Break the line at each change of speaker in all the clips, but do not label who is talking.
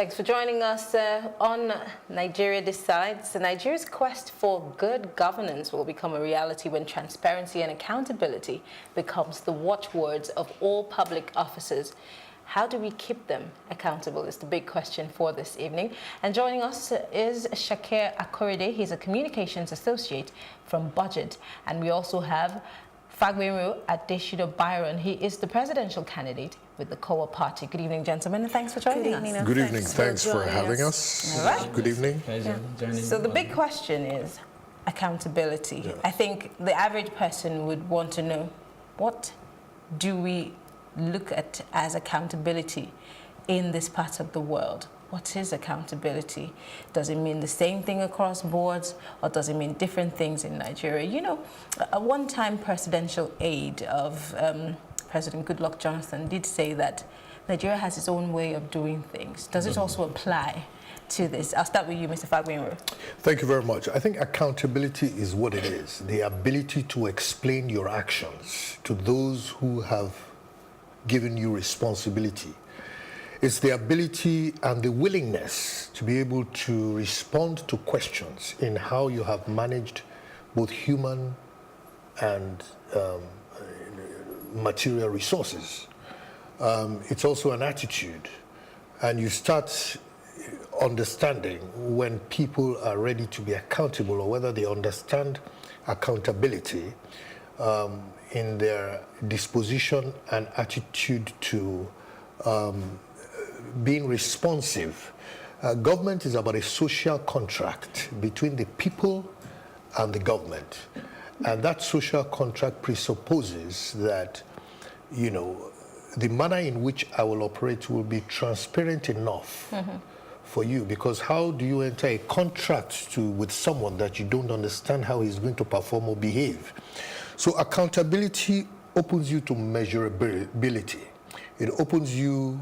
thanks for joining us on Nigeria Decides. Nigeria's quest for good governance will become a reality when transparency and accountability becomes the watchwords of all public officers. How do we keep them accountable is the big question for this evening. And joining us is Shakir Akorede. He's a communications associate from Budget. And we also have Fagbenro-Byron. He is the presidential candidate with the KOWA party. Good evening, gentlemen, and thanks for joining us.
Good evening. Thanks for having us.
All right.
Good evening.
So the big question is accountability.
Yeah.
I think the average person would want to know, what do we look at as accountability in this part of the world? What is accountability? Does it mean the same thing across boards, or does it mean different things in Nigeria? You know, a one-time presidential aide of President Goodluck Jonathan did say that Nigeria has its own way of doing things. Does it also apply to this? I'll start with you, Mr. Fagbenro.
Thank you very much. I think accountability is what it is, the ability to explain your actions to those who have given you responsibility. It's the ability and the willingness to be able to respond to questions in how you have managed both human and material resources. It's also an attitude, and you start understanding when people are ready to be accountable, or whether they understand accountability in their disposition and attitude to being responsive. Government is about a social contract between the people and the government. And that social contract presupposes that, you know, the manner in which I will operate will be transparent enough for you. Because how do you enter a contract with someone that you don't understand how he's going to perform or behave? So accountability opens you to measurability. It opens you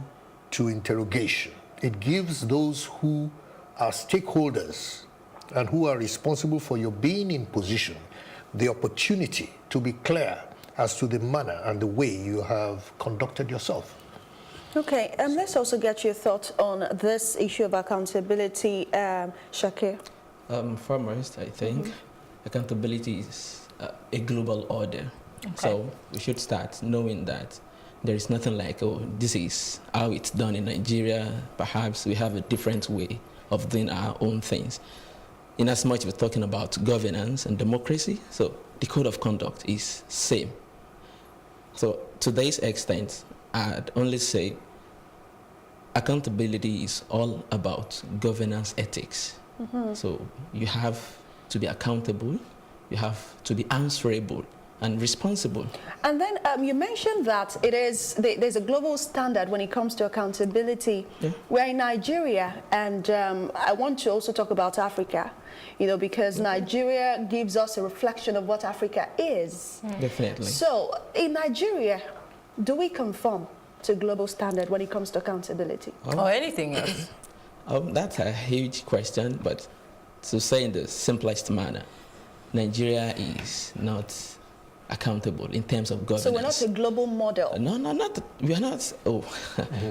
to interrogation. It gives those who are stakeholders and who are responsible for your being in position the opportunity to be clear as to the manner and the way you have conducted yourself.
Okay, let's also get your thoughts on this issue of accountability, Shakir.
Foremost, I think accountability is a global order. Okay. So we should start knowing that there is nothing like, oh, this is how it's done in Nigeria. Perhaps we have a different way of doing our own things. In as much we're talking about governance and democracy, so the code of conduct is same. So to this extent, I'd only say accountability is all about governance ethics. So you have to be accountable, you have to be answerable and responsible. And
then you mentioned that there's a global standard when it comes to accountability. Yeah. We're in Nigeria, and I want to also talk about Africa, you know, because Nigeria gives us a reflection of what Africa is.
Definitely.
So in Nigeria, do we conform to global standard when it comes to accountability?
Or anything else?
That's a huge question, but to say in the simplest manner, Nigeria is not accountable in terms of governance.
So we're not a global model?
No, we are not. Oh,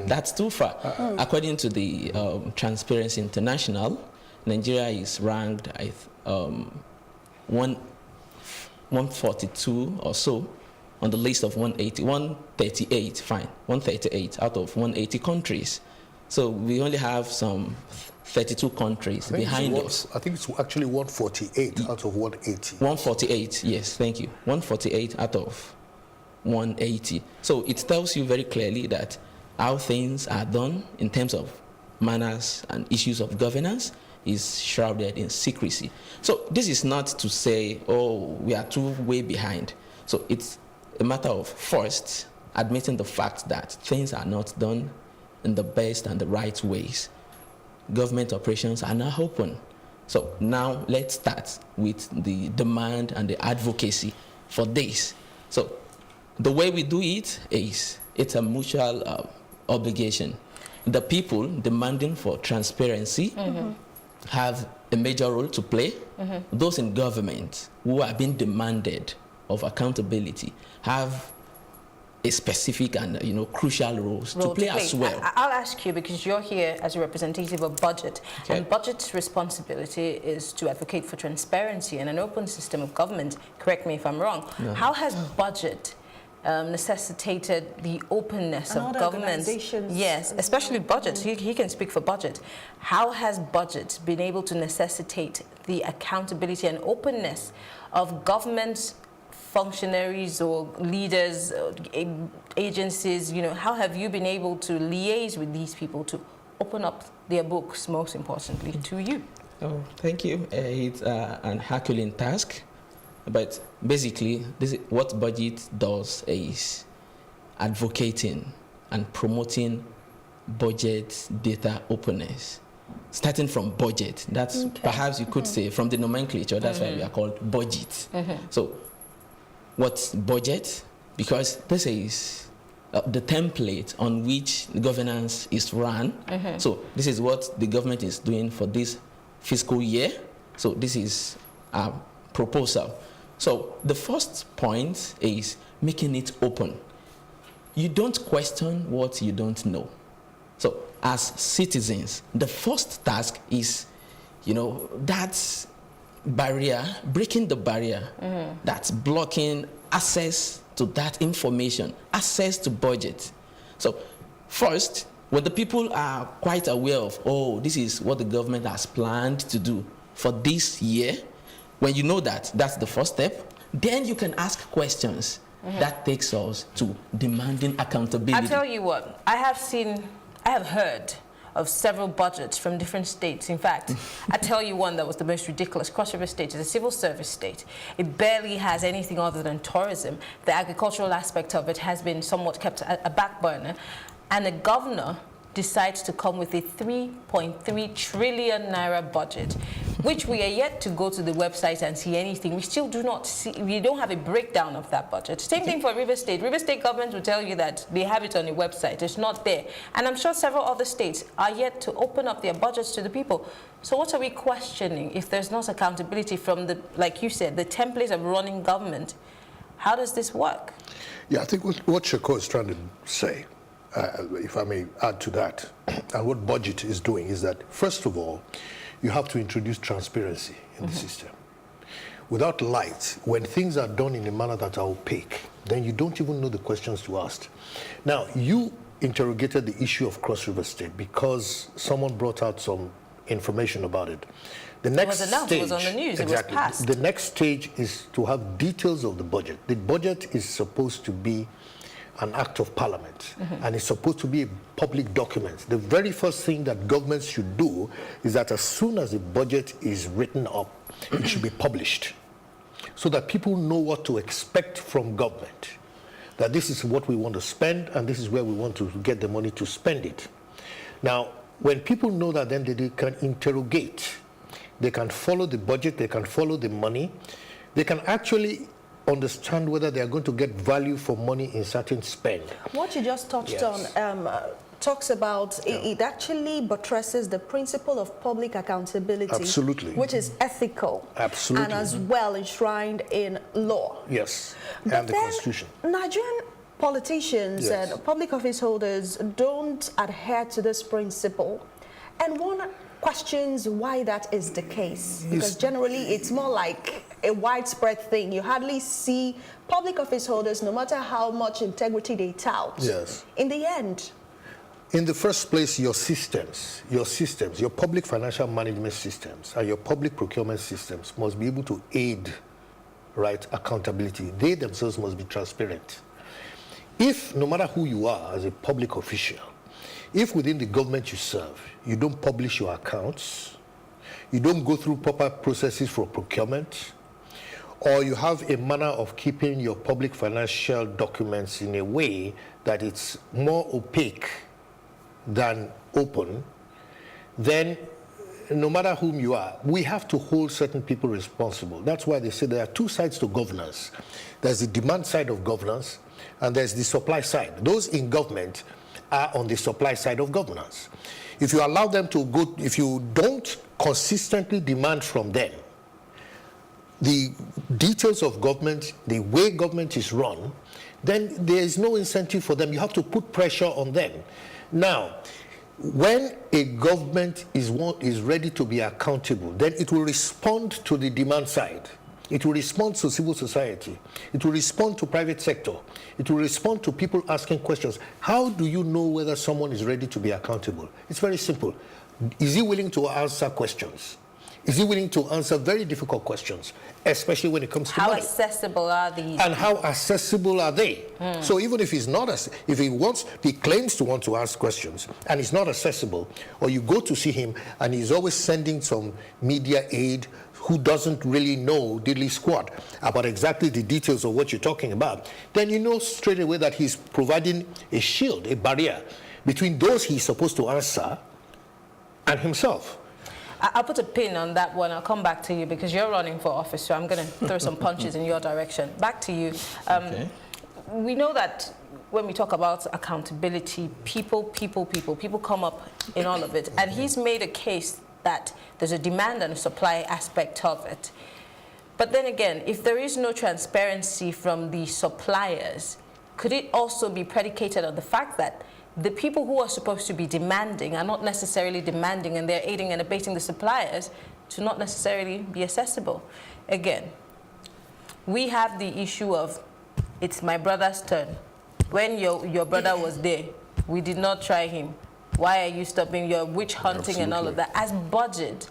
that's too far. According to the Transparency International, Nigeria is ranked at 142 or so on the list of 138, fine, 138 out of 180 countries. So we only have some 32 countries behind us.
I think it's actually 148 out of 180.
148, yes, thank you. 148 out of 180. So it tells you very clearly that how things are done in terms of manners and issues of governance is shrouded in secrecy. So this is not to say, oh, we are too way behind. So it's a matter of first admitting the fact that things are not done in the best and the right ways. Government operations are now open. So now let's start with the demand and the advocacy for this. So the way we do it is, it's a mutual obligation. The people demanding for transparency have a major role to play. Those in government who are being demanded of accountability have a specific and crucial roles to play as well.
I'll ask you, because you're here as a representative of budget, and budget's responsibility is to advocate for transparency and an open system of government. Correct me if I'm wrong. No. How has budget necessitated the openness of government? Yes, especially budget. He can speak for budget. How has budget been able to necessitate the accountability and openness of government functionaries or leaders, agencies? How have you been able to liaise with these people to open up their books, most importantly, to you?
Oh, thank you. It's an Herculean task, but basically, what budget does is advocating and promoting budget data openness. Starting from budget, that's perhaps you could say from the nomenclature, that's why we are called budget. So, what's budget? Because this is the template on which governance is run. So this is what the government is doing for this fiscal year. So this is a proposal. So the first point is making it open. You don't question what you don't know. So as citizens, the first task is, that's barrier, breaking the barrier that's blocking access to that information, access to budget. So first, when the people are quite aware of, this is what the government has planned to do for this year, when you know that, that's the first step, then you can ask questions. That takes us to demanding accountability.
I'll tell you what, I have heard of several budgets from different states. In fact, I tell you one that was the most ridiculous. Cross River State is a civil service state. It barely has anything other than tourism. The agricultural aspect of it has been somewhat kept a back burner. And the governor decides to come with a 3.3 trillion naira budget, which we are yet to go to the website and see anything. We still do not see, we don't have a breakdown of that budget. Same thing for River State. River State government will tell you that they have it on the website. It's not there. And I'm sure several other states are yet to open up their budgets to the people. So what are we questioning if there's not accountability from the, like you said, the template of running government? How does this work?
Yeah, I think what Shakir is trying to say, if I may add to that, and what budget is doing is that, first of all, you have to introduce transparency in the system. Without light, when things are done in a manner that are opaque, then you don't even know the questions to ask. Now, you interrogated the issue of Cross River State because someone brought out some information about it. The next
it was announced,
stage,
it was on the news,
exactly,
it was passed.
The next stage is to have details of the budget. The budget is supposed to be an act of parliament, and it's supposed to be a public document. The very first thing that governments should do is that as soon as the budget is written up, it should be published so that people know what to expect from government, that this is what we want to spend and this is where we want to get the money to spend it. Now, when people know that, then they can interrogate, they can follow the budget, they can follow the money, they can actually understand whether they are going to get value for money in certain spend.
What you just touched on talks about, it actually buttresses the principle of public accountability.
Absolutely.
Which is ethical.
Absolutely.
And as well enshrined in law.
Yes,
but
and the Constitution.
Nigerian politicians and public office holders don't adhere to this principle. And one questions why that is the case, because generally it's more like a widespread thing. You hardly see public office holders, no matter how much integrity they tout.
Yes.
In the end,
in the first place, your systems, your public financial management systems and your public procurement systems must be able to aid, accountability. They themselves must be transparent. If, no matter who you are as a public official, if within the government you serve, you don't publish your accounts, you don't go through proper processes for procurement, or you have a manner of keeping your public financial documents in a way that it's more opaque than open, then no matter whom you are, we have to hold certain people responsible. That's why they say there are two sides to governance. There's the demand side of governance, and there's the supply side. Those in government are on the supply side of governance. If you allow them to go, if you don't consistently demand from them the details of government, the way government is run, then there is no incentive for them. You have to put pressure on them. Now, when a government is ready to be accountable, then it will respond to the demand side. It will respond to civil society. It will respond to private sector. It will respond to people asking questions. How do you know whether someone is ready to be accountable? It's very simple. Is he willing to answer questions? Is he willing to answer very difficult questions, especially when it comes to
how
money?
accessible are these?
And how accessible are they? So even if he's not, if he claims to want to ask questions and he's not accessible, or you go to see him and he's always sending some media aid who doesn't really know diddly squat about exactly the details of what you're talking about, then you know straight away that he's providing a shield, a barrier between those he's supposed to answer and himself.
I'll put a pin on that one. I'll come back to you because you're running for office, so I'm going to throw some punches in your direction. Back to you.
Okay.
We know that when we talk about accountability, people come up in all of it. And he's made a case that there's a demand and a supply aspect of it. But then again, if there is no transparency from the suppliers, could it also be predicated on the fact that the people who are supposed to be demanding are not necessarily demanding, and they're aiding and abating the suppliers to not necessarily be accessible? Again, we have the issue of, it's my brother's turn. When your brother was there, we did not try him. Why are you stopping your witch hunting and all of that? As budget,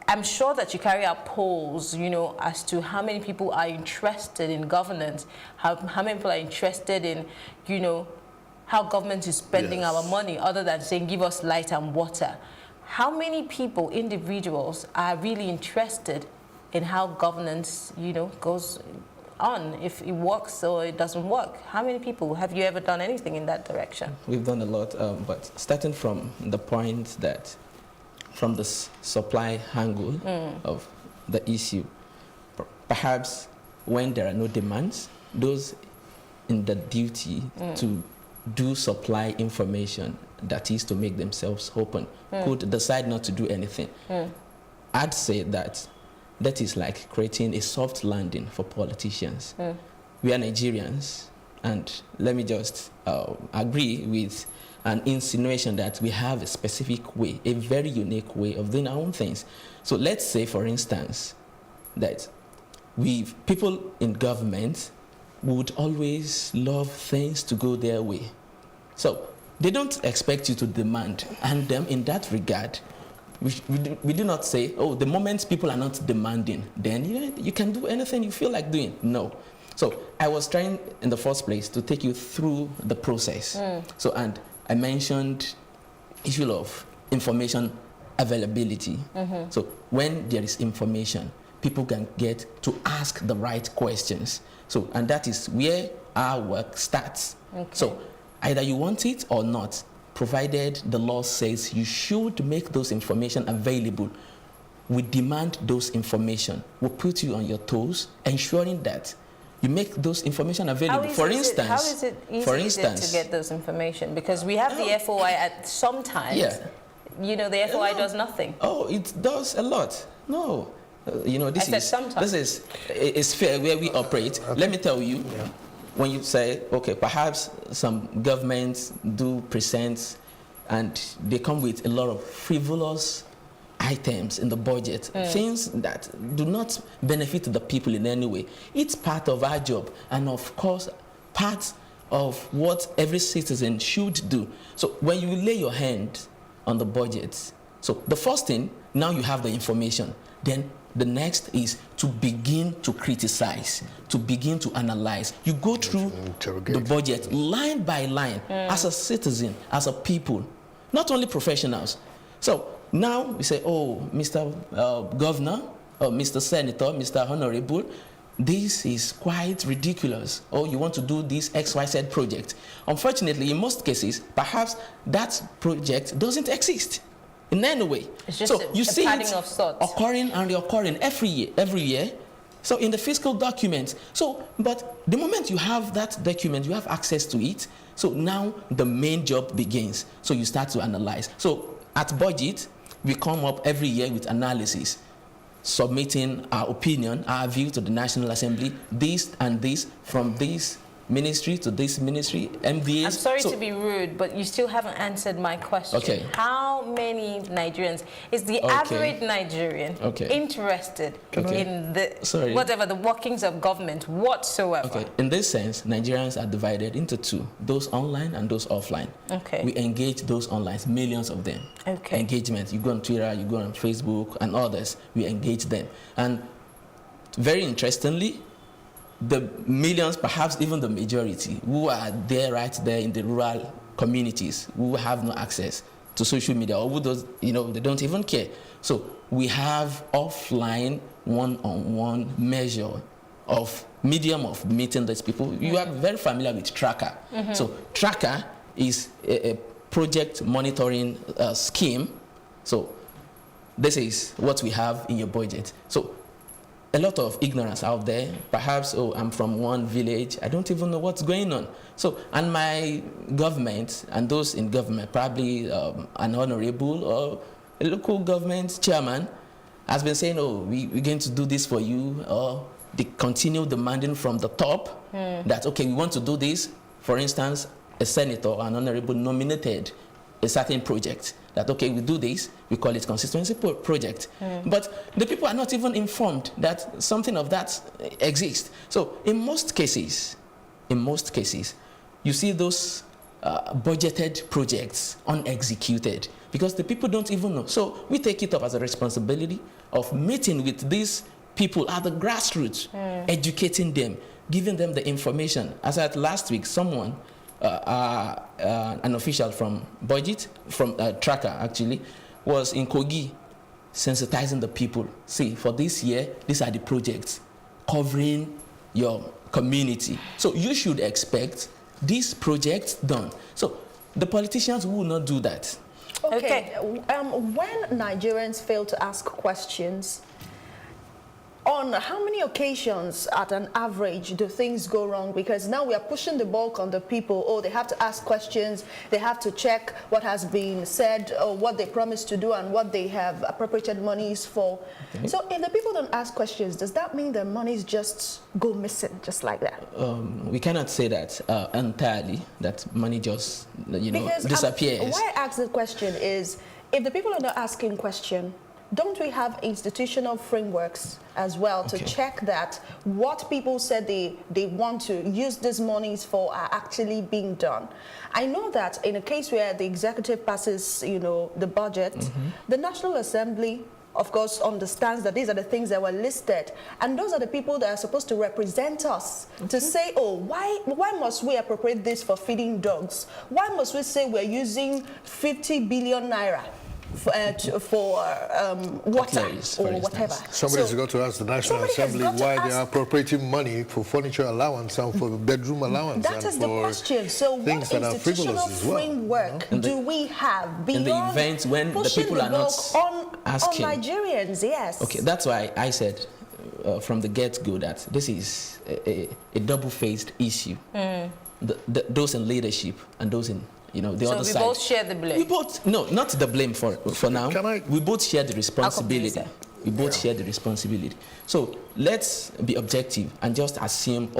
I'm sure that you carry out polls, you know, as to how many people are interested in governance, how many people are interested in, you know, how government is spending our money, other than saying, give us light and water. How many people, individuals, are really interested in how governance, you know, goes on, if it works or it doesn't work? How many people? Have you ever done anything in that direction?
We've done a lot, but starting from the point that, from the supply angle of the issue, perhaps when there are no demands, those in the duty to do supply information, that is to make themselves open, could decide not to do anything. I'd say that that is like creating a soft landing for politicians. We are Nigerians, and let me just agree with an insinuation that we have a specific way, a very unique way of doing our own things. So let's say, for instance, that people in government would always love things to go their way. So they don't expect you to demand, and them in that regard, we do not say, oh, the moment people are not demanding, then you can do anything you feel like doing. No. So I was trying in the first place to take you through the process. So, and I mentioned issue of information availability. So when there is information, people can get to ask the right questions. So, and that is where our work starts. So either you want it or not, provided the law says you should make those information available, we demand those information. We'll put you on your toes, ensuring that you make those information available.
How is it easy to get those information? Because we have the FOI at some times. You know, the FOI does nothing.
Oh, it does a lot. No. You know, this is fair where we operate. Let me tell you, when you say, okay, perhaps some governments do present and they come with a lot of frivolous items in the budget, things that do not benefit the people in any way. It's part of our job, and of course, part of what every citizen should do. So when you lay your hand on the budget, so the first thing, now you have the information, then the next is to begin to criticize, to begin to analyze. You go through the budget line by line as a citizen, as a people, not only professionals. So now we say, oh, Mr. Governor, or Mr. Senator, Mr. Honorable, this is quite ridiculous. Oh, you want to do this XYZ project. Unfortunately, in most cases, perhaps that project doesn't exist in any way.
It's just
so
a
see
padding
it
of sorts.
occurring and reoccurring every year. So in the fiscal documents. So, but the moment you have that document, you have access to it. So now the main job begins. So you start to analyze. So at budget, we come up every year with analysis, submitting our opinion, our view to the National Assembly, this and this from this ministry to this ministry, MDAs.
I'm sorry to be rude, but you still haven't answered my question.
Okay.
How many Nigerians is the average Nigerian interested in the workings of government whatsoever?
Okay. In this sense, Nigerians are divided into two: those online and those offline.
Okay.
We engage those online, millions of them.
Okay.
Engagement. You go on Twitter, you go on Facebook, and others. We engage them, and very interestingly, the millions, perhaps even the majority, who are there right there in the rural communities, who have no access to social media, or who does, they don't even care. So we have offline one-on-one measure of medium of meeting these people. You are very familiar with Tracker. So Tracker is a project monitoring scheme. So this is what we have in your budget. So a lot of ignorance out there. Perhaps, I'm from one village, I don't even know what's going on. So, and my government and those in government, probably an honorable or a local government chairman has been saying, we're going to do this for you, or they continue demanding from the top that, okay, we want to do this. For instance, a senator or an honorable nominated a certain project that, okay, we do this, we call it constituency project. But the people are not even informed that something of that exists. So in most cases, you see those budgeted projects unexecuted because the people don't even know. So we take it up as a responsibility of meeting with these people at the grassroots, educating them, giving them the information. As at last week, someone, an official from budget, from Tracker actually, was in Kogi sensitizing the people. See, for this year, these are the projects covering your community. So you should expect these projects done. So the politicians will not do that.
Okay. When Nigerians fail to ask questions, on how many occasions at an average do things go wrong? Because now we are pushing the bulk on the people. They have to ask questions, they have to check what has been said, or what they promised to do and what they have appropriated monies for. Okay. So if the people don't ask questions, does that mean their monies just go missing, just like that?
We cannot say that entirely, that money just, disappears.
Why I ask the question is, if the people are not asking questions, don't we have institutional frameworks as well to check that what people said they want to use these monies for are actually being done? I know that in a case where the executive passes, the budget, the National Assembly, of course, understands that these are the things that were listed, and those are the people that are supposed to represent us to say, why must we appropriate this for feeding dogs? Why must we say we're using 50 billion naira for water or whatever?
Somebody's got to ask the National Assembly why they are appropriating money for furniture allowance and for bedroom allowance.
That is the question. So what institutional framework do we have beyond
in the events when the people are not asking?
On Nigerians, yes. Okay,
that's why I said from the get-go that this is a double-faced issue. Those in leadership and those in the other side. So we both
share the blame?
No, not the blame for now. We both share the responsibility. We both share the responsibility. So let's be objective and just assume,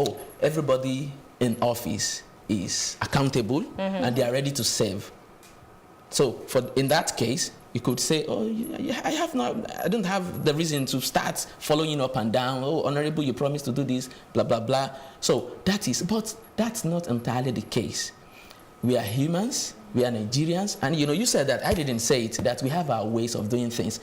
everybody in office is accountable and they are ready to serve. So in that case, you could say, I don't have the reason to start following up and down. Honorable, you promised to do this, blah, blah, blah. So but that's not entirely the case. We are humans, we are Nigerians, and you said that, I didn't say it, that we have our ways of doing things.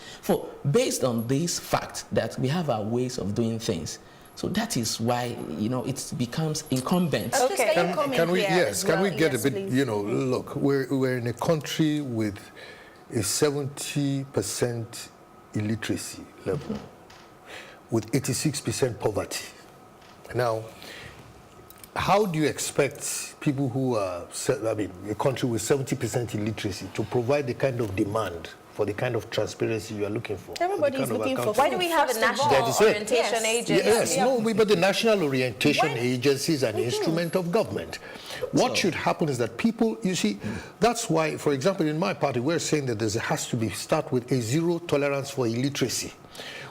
Based on this fact that we have our ways of doing things, so that is why, it becomes incumbent.
Okay.
Can we get a bit, look, we're in a country with a 70% illiteracy level, with 86% poverty. Now, how do you expect people who are, a country with 70% illiteracy to provide the kind of demand for the kind of transparency you are looking for?
Everybody's looking for.
Why do we have a national orientation agency?
Yes, but the national orientation agency is an instrument of government. What should happen is that people, that's why, for example, in my party, we're saying that there has to start with a zero tolerance for illiteracy.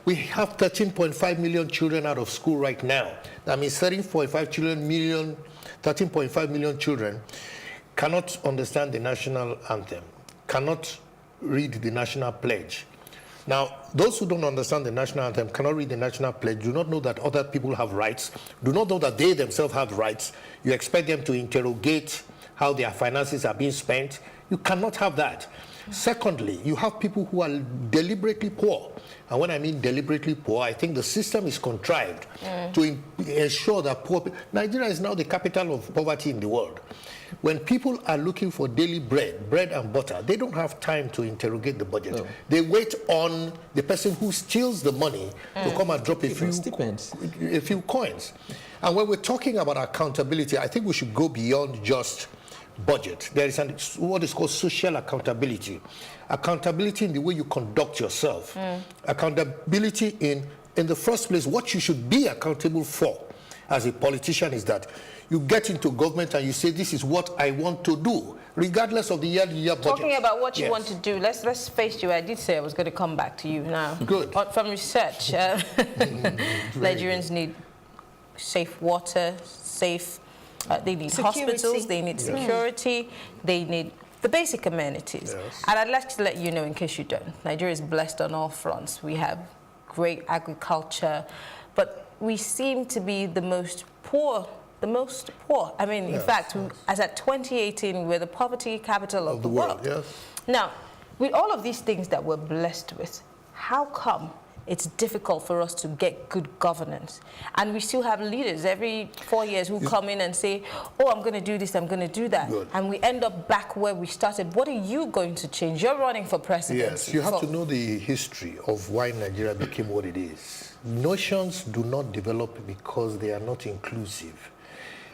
We have 13.5 million children out of school right now. That means 13.5 million children cannot understand the national anthem, cannot read the national pledge. Now, those who don't understand the national anthem, cannot read the national pledge, do not know that other people have rights, do not know that they themselves have rights. You expect them to interrogate how their finances are being spent. You cannot have that. Secondly, you have people who are deliberately poor. And when I mean deliberately poor, I think the system is contrived to ensure that poor people... Nigeria is now the capital of poverty in the world. When people are looking for daily bread and butter, they don't have time to interrogate the budget. No. They wait on the person who steals the money to come and drop a few coins. And when we're talking about accountability, I think we should go beyond just budget. There is what is called social accountability. Accountability in the way you conduct yourself. Accountability in the first place, what you should be accountable for as a politician is that you get into government and you say, this is what I want to do, regardless of the year-to-year budget.
Talking about what you want to do, let's face you, I did say I was going to come back to you now.
Good.
From research, Nigerians need safe water, they need hospitals, they need security, they need the basic amenities.
Yes.
And I'd like to let you know, in case you don't, Nigeria is blessed on all fronts. We have great agriculture, but we seem to be the most poor. I mean, in fact, as at 2018, we're the poverty capital of the world.
Yes.
Now, with all of these things that we're blessed with, how come it's difficult for us to get good governance? And we still have leaders every 4 years who come in and say, oh, I'm going to do this, I'm going to do that.
Good.
And we end up back where we started. What are you going to change? You're running for president.
Yes, you have to know the history of why Nigeria became what it is. Nations do not develop because they are not inclusive.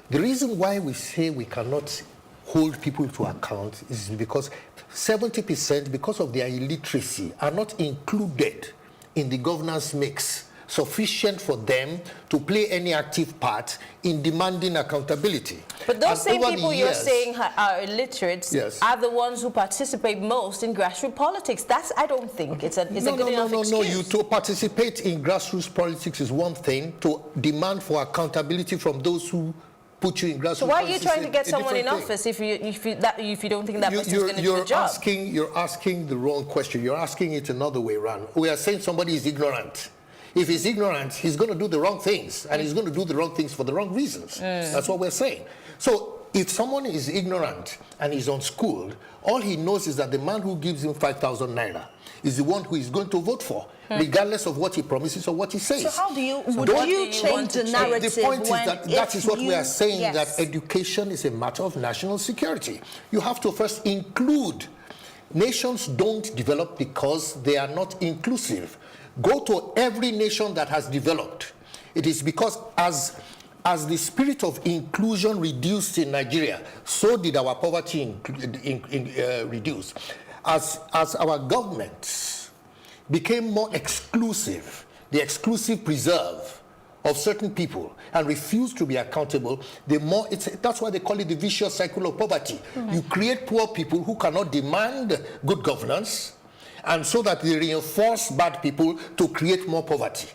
The reason why we say we cannot hold people to account is because 70%, because of their illiteracy, are not included in the governance mix sufficient for them to play any active part in demanding accountability.
But those same people you're saying are illiterate are the ones who participate most in grassroots politics. That's, I don't think it's a good enough excuse.
No. You to participate in grassroots politics is one thing. To demand for accountability from those who put you in grassroots.
So why are you trying to get someone in office if you don't think that person's going to do the job?
You're asking the wrong question. You're asking it another way around. We are saying somebody is ignorant. If he's ignorant, he's going to do the wrong things, and he's going to do the wrong things for the wrong reasons. That's what we're saying. So if someone is ignorant and is unschooled, all he knows is that the man who gives him 5,000 naira is the one who is going to vote for, regardless of what he promises or what he says.
So how do you, would you change the narrative?
The point is that is what we are saying,
yes.
that education is a matter of national security. You have to first include. Nations don't develop because they are not inclusive. Go to every nation that has developed. It is because as the spirit of inclusion reduced in Nigeria, so did our poverty reduce. As our governments became more exclusive, the exclusive preserve of certain people, and refused to be accountable, that's why they call it the vicious cycle of poverty. You create poor people who cannot demand good governance, and so that they reinforce bad people to create more poverty.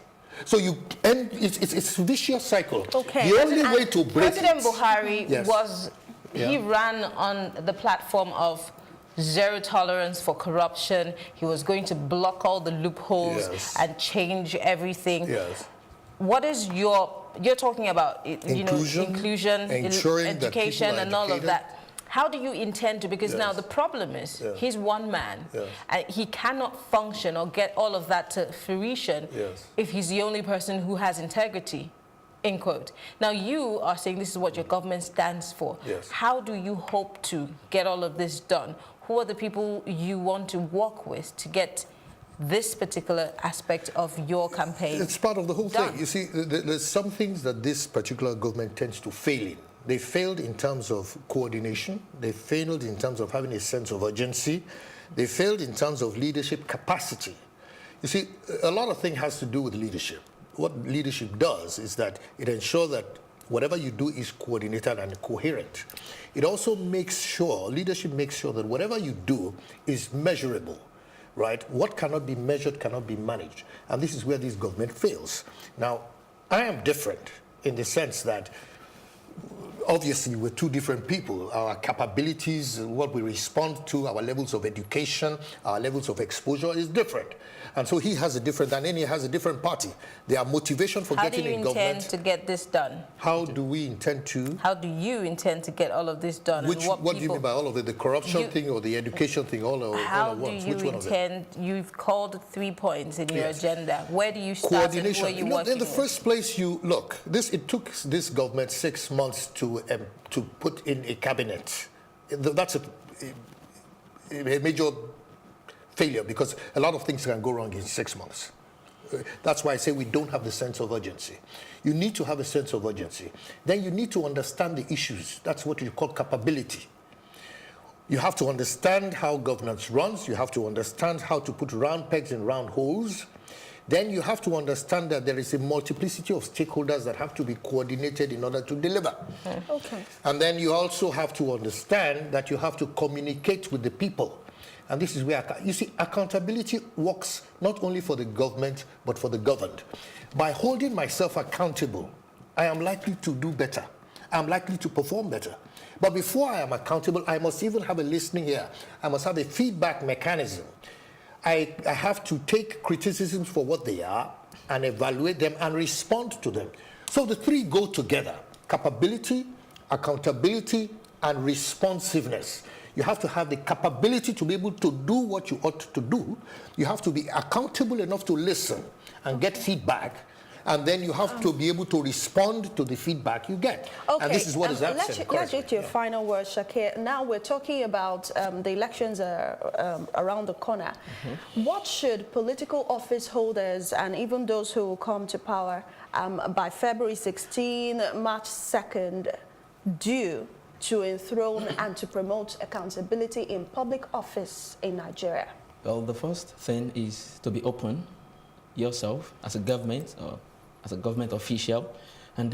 So it's a vicious cycle.
Okay.
The only way to break
President Buhari he ran on the platform of zero tolerance for corruption. He was going to block all the loopholes and change everything.
Yes.
What is you're talking about, inclusion,
ensuring
education,
that
and all of that. How do you intend to? Because now the problem is he's one man. And he cannot function or get all of that to fruition if he's the only person who has integrity, end quote. Now you are saying this is what your government stands for. How do you hope to get all of this done? Who are the people you want to work with to get this particular aspect of your campaign?
It's part of the whole thing. You see, there's some things that this particular government tends to fail in. They failed in terms of coordination. They failed in terms of having a sense of urgency. They failed in terms of leadership capacity. You see, a lot of things has to do with leadership. What leadership does is that it ensures that whatever you do is coordinated and coherent. It also makes sure, leadership makes sure that whatever you do is measurable. right? What cannot be measured cannot be managed. And this is where this government fails. Now, I am different in the sense that obviously we're two different people. Our capabilities, what we respond to, our levels of education, our levels of exposure is different. And so he has a different, and then he has a different party. Their motivation for getting in government.
How do you intend to get this done?
How do we intend to?
How do you intend to get all of this done?
What do you mean by all of it? The corruption thing or the education thing? All at once? Which one of it?
You've called 3 points in your agenda. Where do you start
Coordination.
and where you working
in the first place, it took this government 6 months to put in a cabinet. That's a major failure because a lot of things can go wrong in 6 months. That's why I say we don't have the sense of urgency. You need to have a sense of urgency. Then you need to understand the issues. That's what you call capability. You have to understand how governance runs. You have to understand how to put round pegs in round holes. Then you have to understand that there is a multiplicity of stakeholders that have to be coordinated in order to deliver.
Okay.
And then you also have to understand that you have to communicate with the people. And this is where, you see, accountability works not only for the government, but for the governed. By holding myself accountable, I am likely to do better. I'm likely to perform better. But before I am accountable, I must even have a listening ear. I must have a feedback mechanism. I have to take criticisms for what they are and evaluate them and respond to them. So the three go together: capability, accountability, and responsiveness. You have to have the capability to be able to do what you ought to do. You have to be accountable enough to listen and get feedback. And then you have to be able to respond to the feedback you get.
Okay.
And this is what is absent.
Let's get to your final words, Shakir. Now we're talking about the elections around the corner. What should political office holders and even those who will come to power by February 16, March 2nd do to enthrone and to promote accountability in public office in Nigeria?
Well, the first thing is to be open yourself as a government or as a government official, and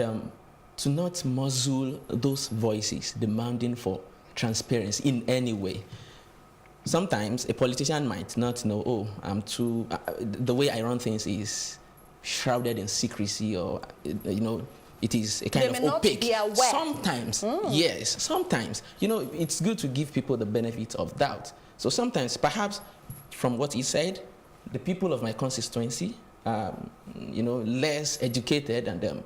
to not muzzle those voices demanding for transparency in any way. Sometimes a politician might not know, oh, the way I run things is shrouded in secrecy, or, it is a kind of opaque.
They may not be aware.
Sometimes, yes, sometimes. It's good to give people the benefit of doubt. So sometimes, perhaps, from what he said, the people of my constituency, less educated, and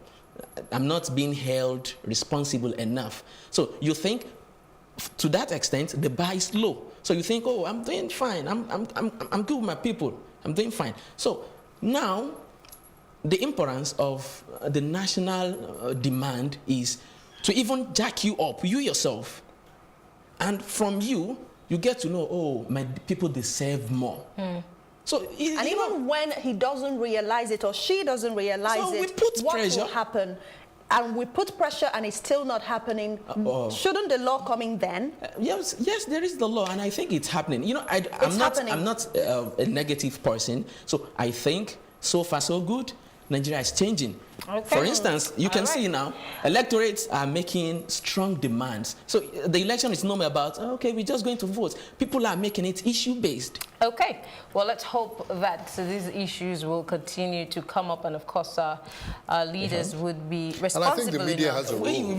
I'm not being held responsible enough. So you think, to that extent, the bar is low. So you think, oh, I'm doing fine. I'm good with my people. I'm doing fine. So now, the importance of the national demand is to even jack you up, you yourself. And from you get to know, oh, my people deserve more. So,
even when he doesn't realize it or she doesn't realize what will happen? And we put pressure and it's still not happening. Shouldn't the law come in then?
Yes, there is the law, and I think it's happening. I'm not a negative person, so I think so far so good. Nigeria is changing. Okay. For instance, you can see now, electorates are making strong demands. So the election is not about, okay, we're just going to vote. People are making it issue-based.
Okay. Well, let's hope that these issues will continue to come up, and of course, our leaders would be responsible.
And I think the media has a role.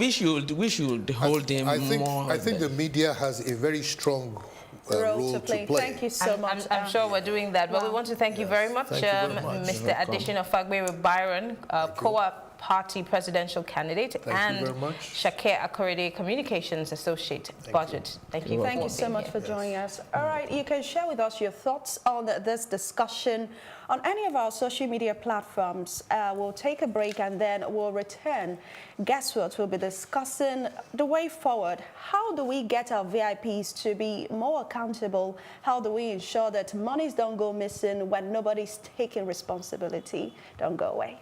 We should hold them more.
I think the media has a very strong role to play.
Thank you so much.
I'm sure we're doing that. But we want to thank you very much, Mr. Adesina Fagbenro-Byron, KOWA Party presidential candidate, and Shakir Akorede, Communications Associate Budget. Thank you.
Thank you so much for joining us. All right, you can share with us your thoughts on this discussion on any of our social media platforms. We'll take a break and then we'll return. Guess what? We'll be discussing the way forward. How do we get our VIPs to be more accountable? How do we ensure that monies don't go missing when nobody's taking responsibility? Don't go away.